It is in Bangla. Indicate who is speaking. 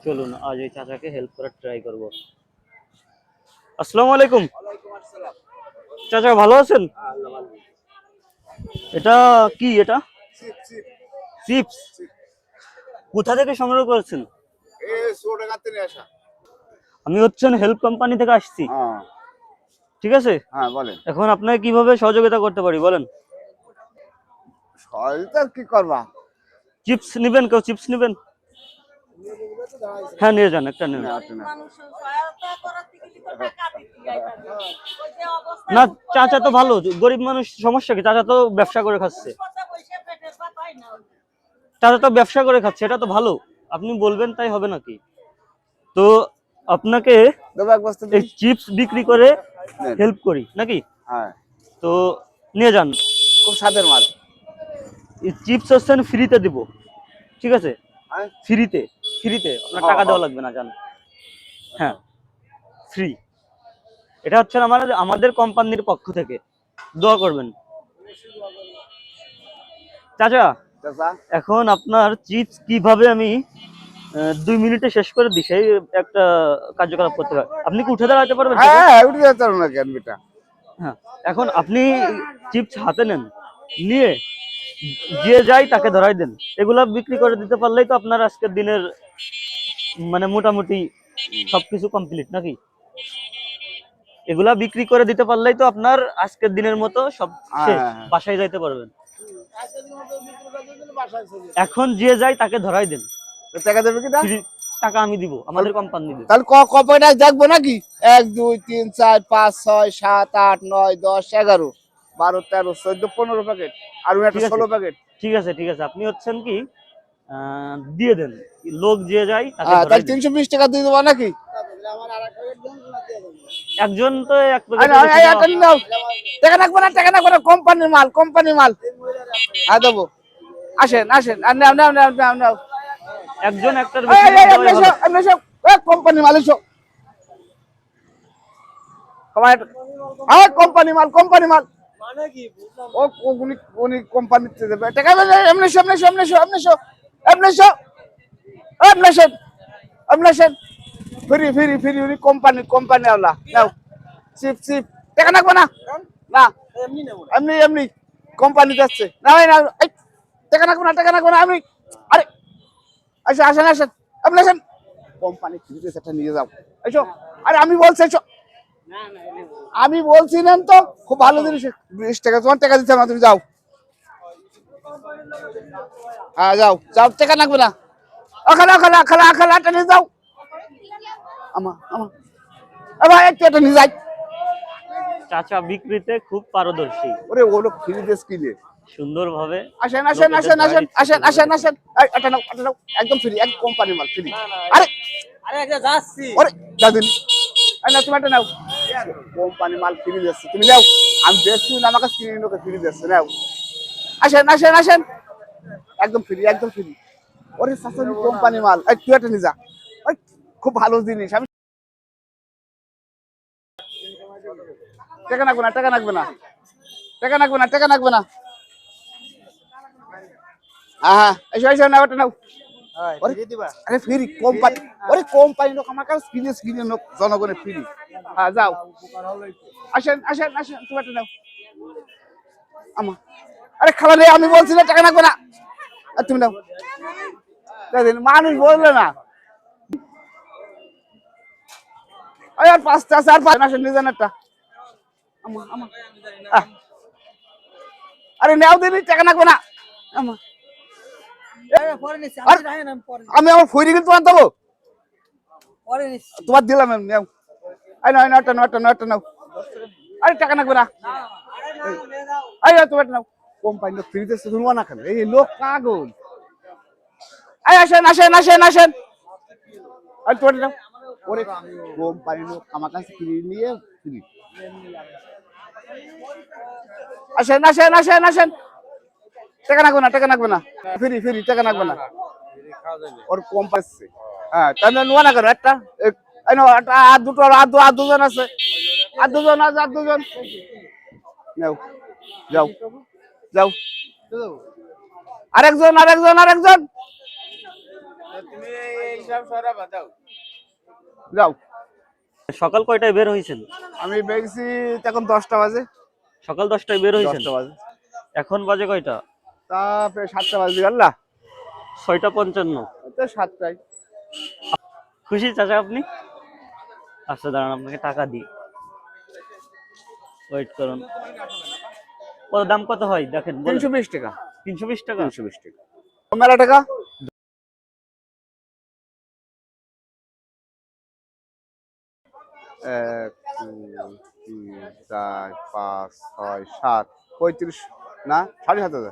Speaker 1: চলুন আজ এই চাচাকে হেল্প করার ট্রাই করব। আসসালামু আলাইকুম। চাচা ভালো আছেন? এটা কি? এটা চিপস কোথা থেকে সংগ্রহ করেছেন? আমি হচ্ছেন হেল্প কোম্পানি থেকে আসছি। ঠিক আছে,
Speaker 2: হ্যাঁ বলেন।
Speaker 1: এখন আপনাকে কিভাবে সহযোগিতা করতে পারি বলেন?
Speaker 2: সহযোগিতা কি করবা?
Speaker 1: চিপস নেবেন? কেউ চিপস নেবেন? হ্যাঁ নিয়ে যান, একটা নিন। না চাচা তো ভালো, গরিব মানুষ, সমস্যা কি? চাচা তো ব্যবসা করে খাচ্ছে, চাচা তো ব্যবসা করে খাচ্ছে, এটা তো ভালো। আপনি বলবেন তাই হবে নাকি? তো আপনাকে এই চিপস বিক্রি করে হেল্প করি নাকি?
Speaker 2: হ্যাঁ,
Speaker 1: তো নিয়ে যান।
Speaker 2: খুব স্বাদের মাল।
Speaker 1: এই চিপস হচ্ছেন ফ্রিতে দিব, ঠিক আছে?
Speaker 2: হ্যাঁ
Speaker 1: ফ্রিতে, ফ্রিতে, আপনার টাকা দেওয়া লাগবে না, জান। হ্যাঁ ফ্রি। এটা হচ্ছে আমাদের কোম্পানির পক্ষ থেকে। দোয়া করবেন চাচা।
Speaker 2: চাচা
Speaker 1: এখন আপনার চিপস কিভাবে আমি 2 মিনিটে শেষ করে দিই সেই একটা কার্যকলাপ করতে পারে। আপনি কি উঠে দাঁড়াতে পারবেন চাচা?
Speaker 2: হ্যাঁ উঠে যেতে পারো না কেন বেটা?
Speaker 1: হ্যাঁ, এখন আপনি চিপস হাতে নেন, নিয়ে যে যাই তাকে ধরাই দেন। এগুলা বিক্রি করে দিতে পারলেই তো আপনার আজকের দিনের মানে মোটামুটি সবকিছু কমপ্লিট নাকি? এগুলা বিক্রি করে দিতে পারলেই তো আপনার আজকের দিনের মতো সব শেষ, বাসায় যাইতে পারবেন। এখন যে যাই তাকে ধরাই দেন।
Speaker 2: টাকা দেবে কি না?
Speaker 1: টাকা আমি দিব, আমাদের কোম্পানি দিব।
Speaker 2: তাহলে কয়টা দেখবো নাকি? 1 2 3 4 5 6 7 8 9 10 11 12 13 14 15 প্যাকেট আর একটা 16 প্যাকেট।
Speaker 1: ঠিক আছে ঠিক আছে, আপনি হচ্ছেন কি দিয়ে দেন, লোক যে যায় তাকে ধরাই
Speaker 2: তাহলে
Speaker 1: দেন।
Speaker 2: 320 টাকা দিয়ে দেবো নাকি?
Speaker 1: একজন তো এক
Speaker 2: টাকা লাগবে না, টাকা লাগবে না, কোম্পানির মাল, কোম্পানির মাল। হ্যাঁ দেবো। আসেন আসেন, আর নাও নাও নাও নাও নাও।
Speaker 1: একজন একটার
Speaker 2: কোম্পানি মাল এসো। কোম্পানি মাল, কোম্পানি মাল। ও উনি কোম্পানিতে দেবে টাকা। এমনি এমনি এমনি এমনি এমনি এমনি এমনি ফ্রি ফ্রি ফ্রি, উনি কোম্পানি কোম্পানি আলা। নাও চিপ চিপ, টাকা লাগবে না, না এমনি এমনি কোম্পানি যাচ্ছে। না ভাই না, টাকা লাগবে না, টাকা লাগবে না। আমি আরে আসেন আসেন আসেন, আপনি আসেন। কোম্পানি ফ্রিতে সেটা নিয়ে যাও, এসো। আরে আমি বলছি এসো, আমি বলছিলাম তো খুব ভালো জিনিস। 20 টাকা তোমার টাকা দিতে না, তুমি যাও। হ্যাঁ যাও যাও, টাকা লাগবে না। খালা খালা খালা খালা নিয়ে যাও। আমা আমা ভাই একটা নিয়ে যাই।
Speaker 1: চাচা বিক্রিতে খুব পারদর্শী।
Speaker 2: ওরে ওলো ফ্রিতে কিনে
Speaker 1: সুন্দরভাবে।
Speaker 2: আসেন আসেন আসেন আসেন আসেন আসেন আসেন, এটা নাও এটা নাও, একদম ফ্রি, এক কোম্পানি মাল ফ্রি। আরে
Speaker 3: আরে একটা যাচ্ছি।
Speaker 2: ওরে দাদিন, না তুমি এটা নাও, কোম্পানি মাল ফ্রি দিচ্ছে, তুমি নাও। আমি বেশি না, আমাকে কিনে লোকে ফ্রি দিচ্ছে, নাও। আসেন আসেন আসেন, একদম ফ্রি একদম ফ্রি। ওরে সাসন কোম্পানি মাল, এই তুই এটা নিয়ে যা। ওই খুব ভালো জিনিস। আমি টাকা লাগবে না, টাকা লাগবে না, টাকা লাগবে না, টাকা লাগবে না। হ্যাঁ এসো এসো, নাও এটা নাও। আরে ফ্রি কোম্পানি, ওরে কোম্পানি লোক আমার কাছে কিনে কিনে লোক, জনগণের ফ্রি। হ্যাঁ যাও, আসেন আসেন আসেন, তুমি এটা নাও। আমা আরে খালা রে, আমি বলছি না টাকা লাগবে না, আর তুমি নাও। মানুষ বললে না। আর 5টা আর 5 আসেন, নিয়ে যান একটা। আমা আমা আরে নাও দিনি, টাকা লাগবে না। আমা আমি আমার ফইরি কিন্তু তোমার দেবো, তোমার দিলাম আমি, নাও। আই নাও নাও, একটা নাও, একটা নাও, একটা নাও। আরে টাকা লাগবে না, আই তোমার নাও। কোম্পানি লোক ফ্রিতে শুনবো না কেন? এই লোক পাগল। আই আসেন আসেন আসেন আসেন, আর তোমার নাও। ওরে কোম্পানি লোক আমার কাছে ফ্রি নিয়ে ফ্রি। আসেন আসেন আসেন আসেন, টাকা লাগবে না, টাকা লাগবে না, ফ্রি ফ্রি, টাকা লাগবে না। ওর কোম্পানি, হ্যাঁ তাহলে নোয়া না কেন? একটা আর দুটো, আর দুজন আছে, আর দুজন আছে, আর দুজন। নাও যাও যাও, আরেকজন আরেকজন আরেকজন। যাও।
Speaker 1: সকাল কয়টায় বের হয়েছেন?
Speaker 2: আমি বেরিয়েছি এখন 10টা বাজে।
Speaker 1: সকাল 10টায় বের হয়েছেন,
Speaker 2: 10টা বাজে।
Speaker 1: এখন বাজে কয়টা?
Speaker 2: তা প্রায় 7টা বাজে গেল।
Speaker 1: 6:55।
Speaker 2: তো 7টায়।
Speaker 1: খুশি চাচা আপনি? আচ্ছা দাঁড়ান, আপনাকে টাকা দিই, ওয়েট করুন। ওর দাম কত হয় দেখেন, বলেন।
Speaker 2: 320 টাকা।
Speaker 1: 320 টাকা।
Speaker 2: 320 টাকা। মেলা টাকা। 1 2 3 4 5 6 7 35 না 7,500।